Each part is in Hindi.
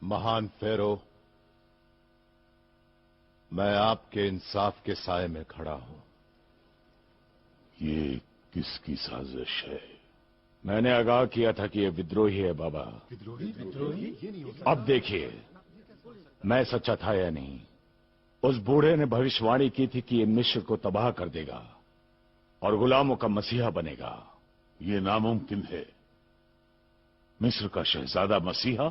महान फेरो, मैं आपके इंसाफ के साए में खड़ा हूं। ये किसकी साजिश है? मैंने आगाह किया था कि ये विद्रोही है बाबा। अब देखिए मैं सच्चा था या नहीं। उस बूढ़े ने भविष्यवाणी की थी कि ये मिस्र को तबाह कर देगा और गुलामों का मसीहा बनेगा। ये नामुमकिन है। मिस्र का शहजादा मसीहा?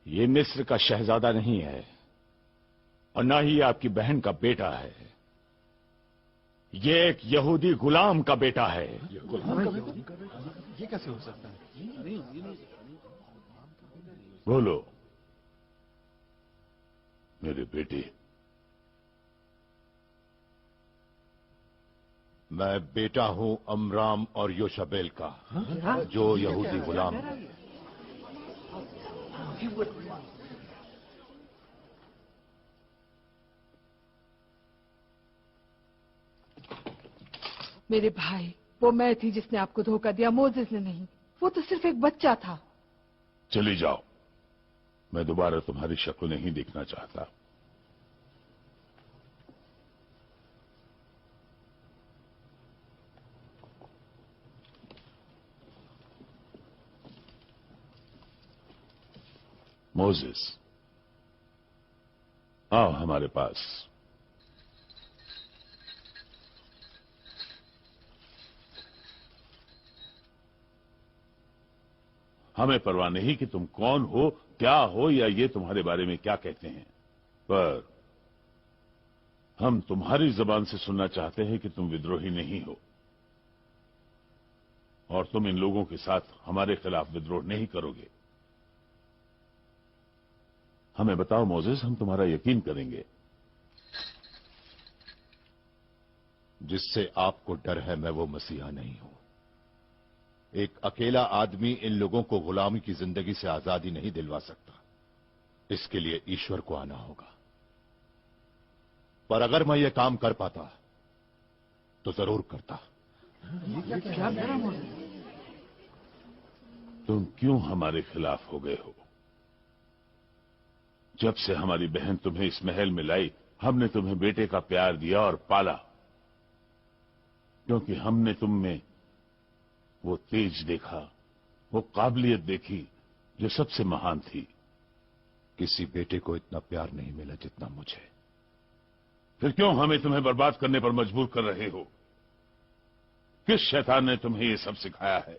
ये मिस्र का शहजादा नहीं है और ना ही ये आपकी बहन का बेटा है। ये एक यहूदी गुलाम का बेटा है। ये कैसे हो सकता है? बोलो मेरे बेटे। मैं बेटा हूं अमराम और योशबेल का, जो यहूदी गुलाम है। मेरे भाई, वो मैं थी जिसने आपको धोखा दिया, मोजेस ने नहीं। वो तो सिर्फ एक बच्चा था। चली जाओ, मैं दोबारा तुम्हारी शक्ल नहीं देखना चाहता। मोजेस, आओ हमारे पास। हमें परवाह नहीं कि तुम कौन हो, क्या हो, या ये तुम्हारे बारे में क्या कहते हैं, पर हम तुम्हारी जबान से सुनना चाहते हैं कि तुम विद्रोही नहीं हो और तुम इन लोगों के साथ हमारे खिलाफ विद्रोह नहीं करोगे। हमें बताओ मोजेस, हम तुम्हारा यकीन करेंगे। जिससे आपको डर है, मैं वो मसीहा नहीं हूं। एक अकेला आदमी इन लोगों को गुलामी की जिंदगी से आजादी नहीं दिलवा सकता। इसके लिए ईश्वर को आना होगा। पर अगर मैं ये काम कर पाता तो जरूर करता। तुम क्यों हमारे खिलाफ हो गए हो? जब से हमारी बहन तुम्हें इस महल में लाई, हमने तुम्हें बेटे का प्यार दिया और पाला, क्योंकि हमने तुम में वो तेज देखा, वो काबिलियत देखी जो सबसे महान थी। किसी बेटे को इतना प्यार नहीं मिला जितना मुझे। फिर क्यों हमें तुम्हें बर्बाद करने पर मजबूर कर रहे हो? किस शैतान ने तुम्हें ये सब सिखाया है?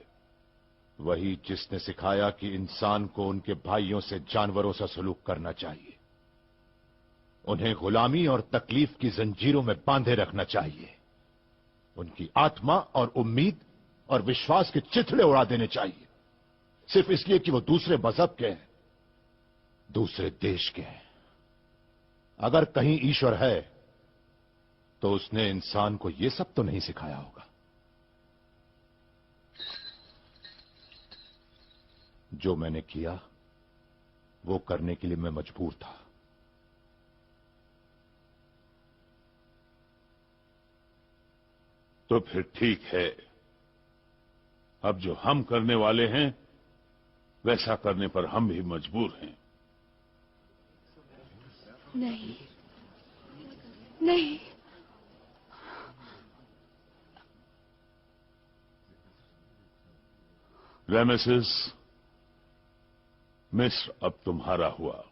वही जिसने सिखाया कि इंसान को उनके भाइयों से जानवरों सा सलूक करना चाहिए। उन्हें गुलामी और तकलीफ की जंजीरों में बांधे रखना चाहिए। उनकी आत्मा और उम्मीद और विश्वास के चिथड़े उड़ा देने चाहिए, सिर्फ इसलिए कि वो दूसरे मजहब के हैं, दूसरे देश के हैं। अगर कहीं ईश्वर है तो उसने इंसान को यह सब तो नहीं सिखाया होगा। जो मैंने किया वो करने के लिए मैं मजबूर था। तो फिर ठीक है, अब जो हम करने वाले हैं वैसा करने पर हम भी मजबूर हैं। नहीं, नहीं। रेमेसेस, मिस्र अब तुम्हारा हुआ।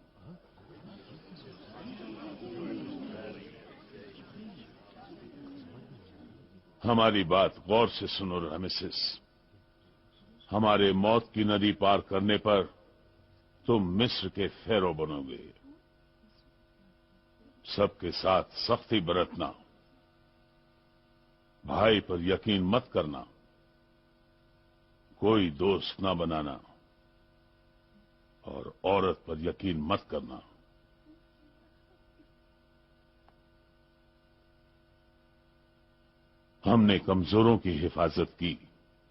हमारी बात गौर से सुनो रेमेसेस। हमारे मौत की नदी पार करने पर तुम मिस्र के फेरो बनोगे। सबके साथ सख्ती बरतना, भाई पर यकीन मत करना, कोई दोस्त न बनाना और औरत पर यकीन मत करना। हमने कमजोरों की हिफाजत की,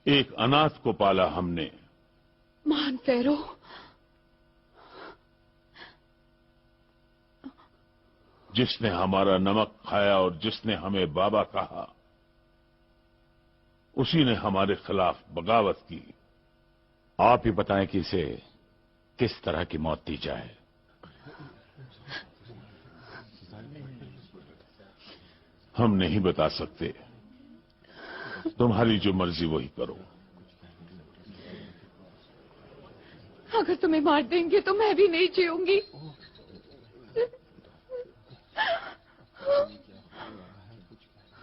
एक अनाथ को पाला हमने। महान फेरो, जिसने हमारा नमक खाया और जिसने हमें बाबा कहा, उसी ने हमारे खिलाफ बगावत की। आप ही बताएं कि इसे किस तरह की मौत दी जाए। हम नहीं बता सकते। तुम्हारी जो मर्जी वही करो। अगर तुम्हें मार देंगे तो मैं भी नहीं जीऊंगी।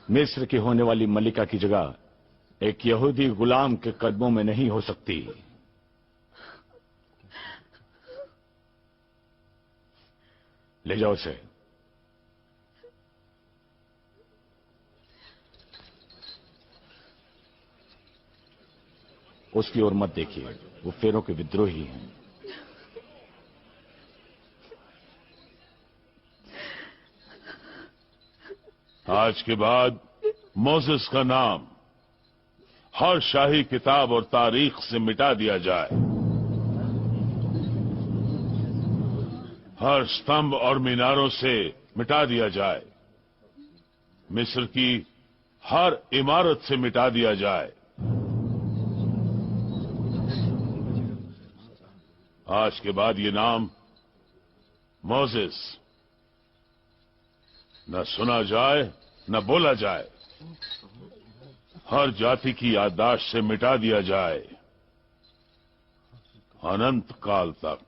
मिस्र की होने वाली मलिका की जगह एक यहूदी गुलाम के कदमों में नहीं हो सकती। ले जाओ उसे। उसकी ओर मत देखिए, वो फेरों के विद्रोही हैं। आज के बाद मोसेस का नाम हर शाही किताब और तारीख से मिटा दिया जाए। हर स्तंभ और मीनारों से मिटा दिया जाए। मिस्र की हर इमारत से मिटा दिया जाए। आज के बाद ये नाम मोसेस न सुना जाए न बोला जाए। हर जाति की याददाश्त से मिटा दिया जाए, अनंत काल तक।